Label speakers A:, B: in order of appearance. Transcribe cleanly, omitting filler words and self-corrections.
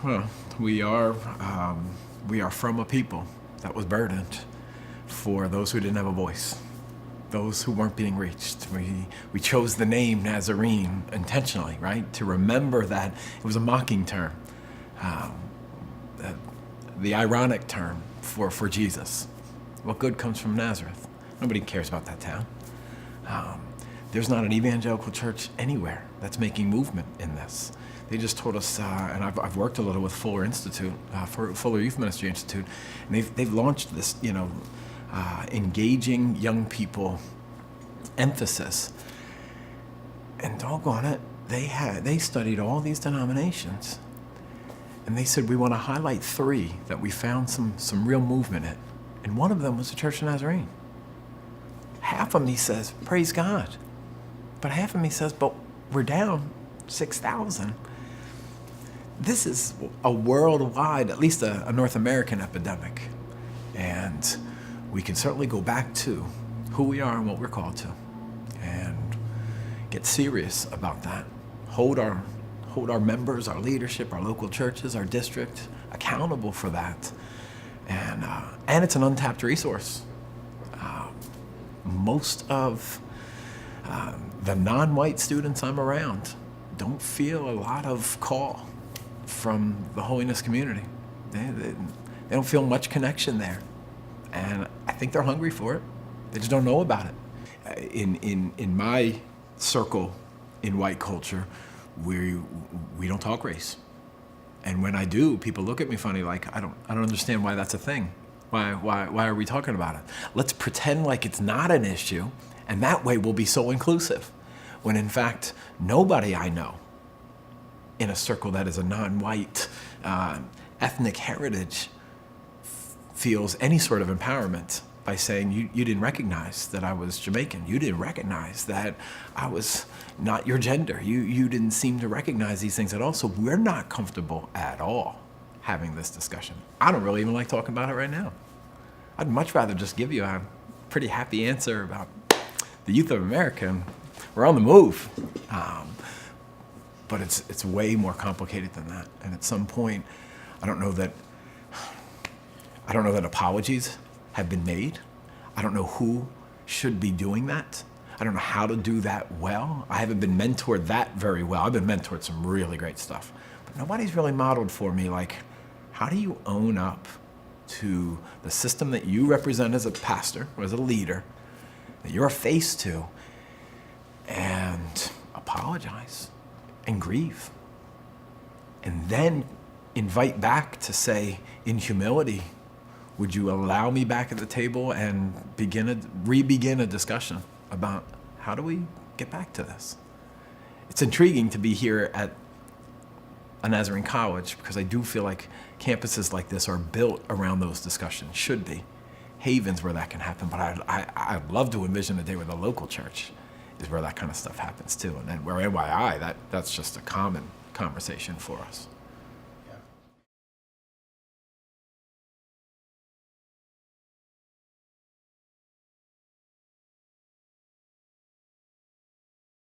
A: Well, we are we are from a people that was burdened for those who didn't have a voice, those who weren't being reached. We chose the name Nazarene intentionally, right? To remember that it was a mocking term, um, the ironic term for Jesus. What good comes from Nazareth? Nobody cares about that town. There's not an evangelical church anywhere that's making movement in this. They just told us, and I've worked a little with Fuller Institute, Fuller Youth Ministry Institute, and they've launched this, engaging young people emphasis. And doggone it, they studied all these denominations, and they said we want to highlight 3 that we found some real movement in, and one of them was the Church of Nazarene. Half of me says, praise God. But half of me says, but we're down 6,000. This is a worldwide, at least a North American epidemic. And we can certainly go back to who we are and what we're called to and get serious about that. Hold our members, our leadership, our local churches, our district accountable for that. And it's an untapped resource. Most of the non-white students I'm around don't feel a lot of call from the holiness community. They don't feel much connection there. And I think they're hungry for it. They just don't know about it. In my circle in white culture, we don't talk race. And when I do, people look at me funny like, I don't understand why that's a thing. Why are we talking about it? Let's pretend like it's not an issue, and that way we'll be so inclusive. When in fact, nobody I know in a circle that is a non-white ethnic heritage feels any sort of empowerment by saying you didn't recognize that I was Jamaican. You didn't recognize that I was not your gender. You didn't seem to recognize these things at all. So we're not comfortable at all having this discussion. I don't really even like talking about it right now. I'd much rather just give you a pretty happy answer about the youth of America. We're on the move. But it's way more complicated than that. And at some point, I don't know that apologies have been made. I don't know who should be doing that. I don't know how to do that well. I haven't been mentored that very well. I've been mentored some really great stuff. But nobody's really modeled for me, like, how do you own up to the system that you represent as a pastor or as a leader, that you're a face to, and apologize and grieve, and then invite back to say, in humility, would you allow me back at the table and re-begin a discussion about how do we get back to this? It's intriguing to be here at a Nazarene college because I do feel like campuses like this are built around those discussions, should be. Havens where that can happen, but I'd love to envision a day where the local church is where that kind of stuff happens too. And then where NYI, that's just a common conversation for us.